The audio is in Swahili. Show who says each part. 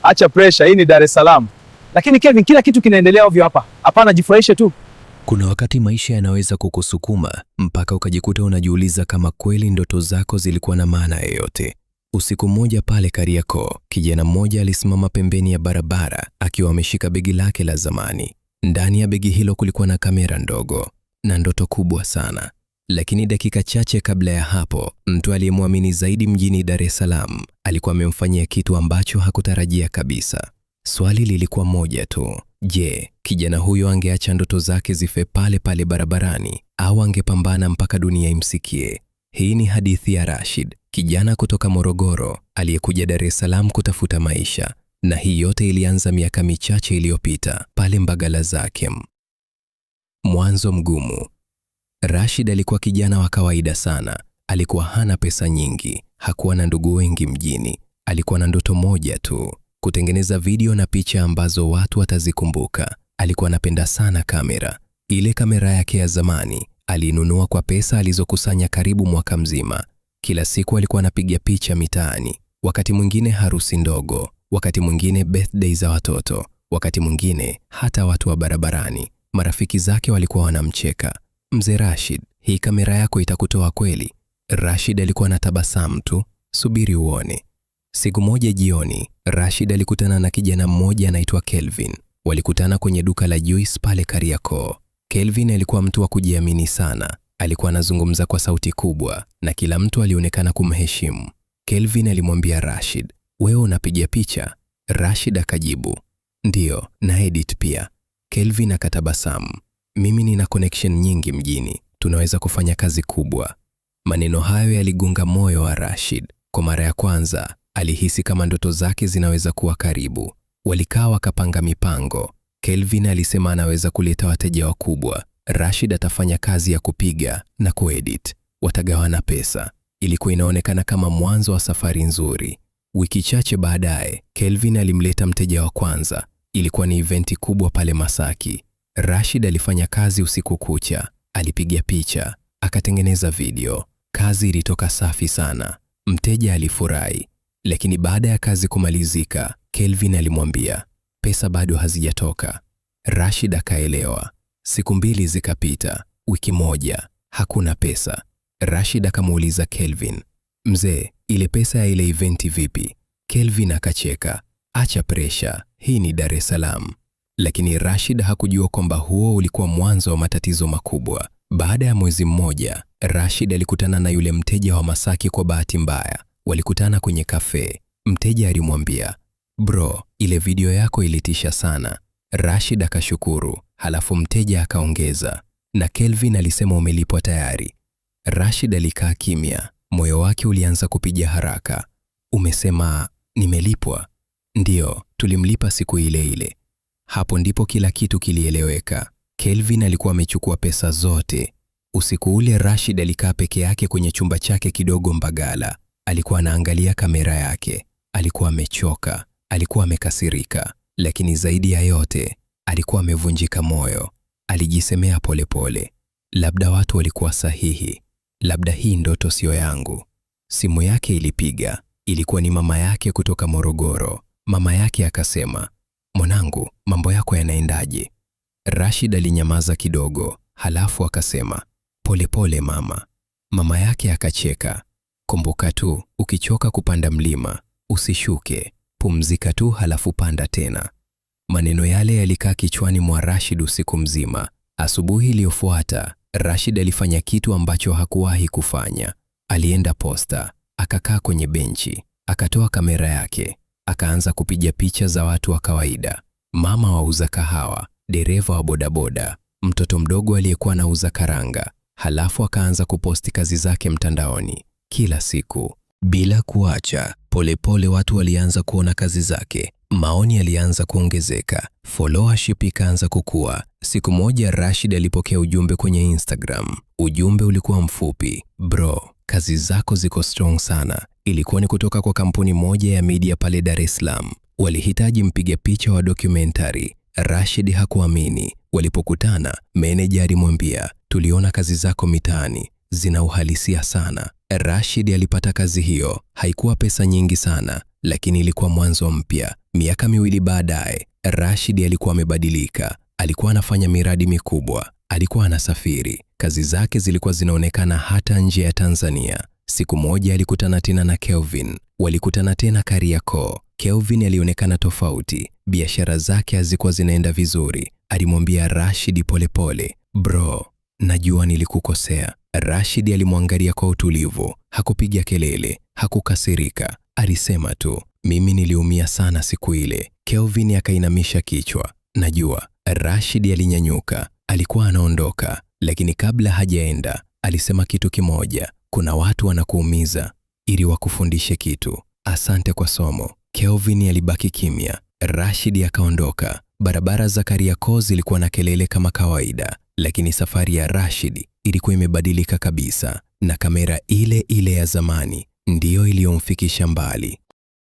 Speaker 1: acha pressure, hii ni Dar es Salaam. Lakini Kevin, kila kitu kinaendelea ovyo hapa. Hapana, jifurahishe tu.
Speaker 2: Kuna wakati maisha yanaweza kukusukuma mpaka ukajikuta unajiuliza kama kweli ndoto zako zilikuwa na maana yoyote. Usiku mmoja pale Kariakoo, kijana mmoja alisimama pembeni ya barabara akiwa ameshika begi lake la zamani. Ndani ya begi hilo kulikuwa na kamera ndogo na ndoto kubwa sana. Lakini dakika chache kabla ya hapo, mtu aliyemwamini zaidi mjini Dar es Salaam alikuwa amemfanyia kitu ambacho hakutarajia kabisa. Swali lilikuwa moja tu. Je, kijana huyo angeacha ndoto zake zife pale pale barabarani au angepambana mpaka dunia imsikie? Hii ni hadithi ya Rashid, kijana kutoka Morogoro aliyekuja Dar es Salaam kutafuta maisha, na hii yote ilianza miaka michache iliyopita pale Mbagala Zakem. Mwanzo mgumu. Rashid alikuwa kijana wa kawaida sana. Alikuwa hana pesa nyingi, hakuwa na ndugu wengi mjini. Alikuwa na ndoto moja tu, kutengeneza video na picha ambazo watu watazikumbuka. Alikuwa anapenda sana kamera. Ile kamera yake ya zamani aliinunua kwa pesa alizokusanya karibu mwaka mzima. Kila siku alikuwa anapiga picha mitaani, wakati mwingine harusi ndogo, wakati mwingine birthday za watoto, wakati mwingine hata watu wa barabarani. Marafiki zake walikuwa wanamcheka. Mzee Rashid, hii kamera yako itakutoa kweli? Rashid alikuwa anatabasamu tu, subiri uone. Siku moja jioni, Rashid alikutana na kijana mmoja anaitwa Kelvin. Walikutana kwenye duka la juice pale Kariakoo. Kelvin alikuwa mtu wa kujiamini sana. Alikuwa anazungumza kwa sauti kubwa na kila mtu alionekana kumheshimu. Kelvin alimwambia Rashid, "Wewe unapiga picha?" Rashid akajibu, "Ndiyo, na edit pia." Kelvin akatabasamu, "Mimi nina connection nyingi mjini, tunaweza kufanya kazi kubwa." Maneno hayo yaligunga moyo wa Rashid. Kwa mara ya kwanza, alihisi kama ndoto zake zinaweza kuwa karibu. Walikaa wakapanga mipango. Kelvin alisema anaweza kuleta wateja wakubwa. Rashid atafanya kazi ya kupiga na kuedit. Watagawana pesa. Ilikuwa inaonekana kama mwanzo wa safari nzuri. Wiki chache baadaye, Kelvin alimleta mteja wa kwanza. Ilikuwa ni eventi kubwa pale Masaki. Rashid alifanya kazi usiku kucha. Alipiga picha, akatengeneza video. Kazi ilitoka safi sana. Mteja alifurahi. Lakini baada ya kazi kumalizika, Kelvin alimwambia, "Pesa bado hazijatoka." Rashid akaelewa. Siku 2 zikapita, wiki moja, hakuna pesa. Rashid akamuuliza Kelvin, "Mzee, ile pesa ya ile eventi vipi?" Kelvin akacheka, "Acha pressure, hii ni Dar es Salaam." Lakini Rashid hakujua kwamba huo ulikuwa mwanzo wa matatizo makubwa. Baada ya mwezi mmoja, Rashid alikutana na yule mteja wa Masaki kwa bahati mbaya. Walikutana kwenye kafe. Mteja alimwambia, "Bro, ile video yako ilitisha sana." Rashid akashukuru, halafu mteja akaongeza, "Na Kelvin alisema umelipwa tayari." Rashid alikaa kimya, moyo wake ulianza kupiga haraka. "Umesema nimelipwa?" "Ndiyo, tulimlipa siku ile ile." Hapo ndipo kila kitu kilieleweka. Kelvin alikuwa amechukua pesa zote. Usiku ule Rashid alikaa peke yake kwenye chumba chake kidogo Mbagala. Alikuwa anaangalia kamera yake. Alikuwa amechoka, alikuwa amekasirika, lakini zaidi ya yote, alikuwa amevunjika moyo. Alijisemea polepole, labda watu walikuwa sahihi, labda hii ndoto sio yangu. Simu yake ilipiga. Ilikuwa ni mama yake kutoka Morogoro. Mama yake akasema, "Mwanangu, mambo yako yanaendaje?" Rashid alinyamaza kidogo, halafu akasema, "Polepole mama." Mama yake akacheka, "Kumbuka tu, ukichoka kupanda mlima, usishuke, pumzika tu halafu panda tena." Maneno yale yalikaa kichwani mwa Rashid usiku mzima. Asubuhi iliyofuata, Rashid alifanya kitu ambacho hakuwahi kufanya. Alienda posta, akakaa kwenye benchi, akatoa kamera yake, akaanza kupiga picha za watu wa kawaida. Mama wauza kahawa, dereva wa bodaboda, mtoto mdogo aliyekuwa anauza karanga. Halafu akaanza kuposti kazi zake mtandaoni kila siku bila kuacha. Polepole watu walianza kuona kazi zake. Maoni yalianza kuongezeka, followership ikaanza kukua. Siku moja Rashid alipokea ujumbe kwenye Instagram. Ujumbe ulikuwa mfupi, "Bro, kazi zako ziko strong sana." Ilikuwa ni kutoka kwa kampuni moja ya media pale Dar es Salaam. Walihitaji mpiga picha wa documentary. Rashid hakuamini. Walipokutana, meneja alimwambia, "Tuliona kazi zako mitaani, zina uhalisia sana." Rashid alipata kazi hiyo. Haikuwa pesa nyingi sana, lakini ilikuwa mwanzo mpya. Miaka 2 baadaye, Rashid alikuwa amebadilika. Alikuwa anafanya miradi mikubwa, alikuwa anasafiri. Kazi zake zilikuwa zinaonekana hata nje ya Tanzania. Siku moja alikutana tena na Kelvin. Walikutana tena Kariakoo. Kelvin alionekana tofauti. Biashara zake hazikuwa zinaenda vizuri. Alimwambia Rashid polepole, "Bro, najua nilikukosea." Rashid alimwangalia kwa utulivu. Hakupiga kelele, hakukasirika. Alisema tu, "Mimi niliumia sana siku ile." Kelvin akainamisha kichwa. "Najua." Rashid alinyanyuka. Alikuwa anaondoka, lakini kabla hajaenda, alisema kitu kimoja, "Kuna watu wanakuumiza ili wakufundishe kitu. Asante kwa somo." Kelvin alibaki kimya. Rashid akaondoka. Barabara za Kariakoo zilikuwa na kelele kama kawaida, lakini safari ya Rashid ilikuwa imebadilika kabisa, na kamera ile ile ya zamani ndiyo iliyomfikisha mbali.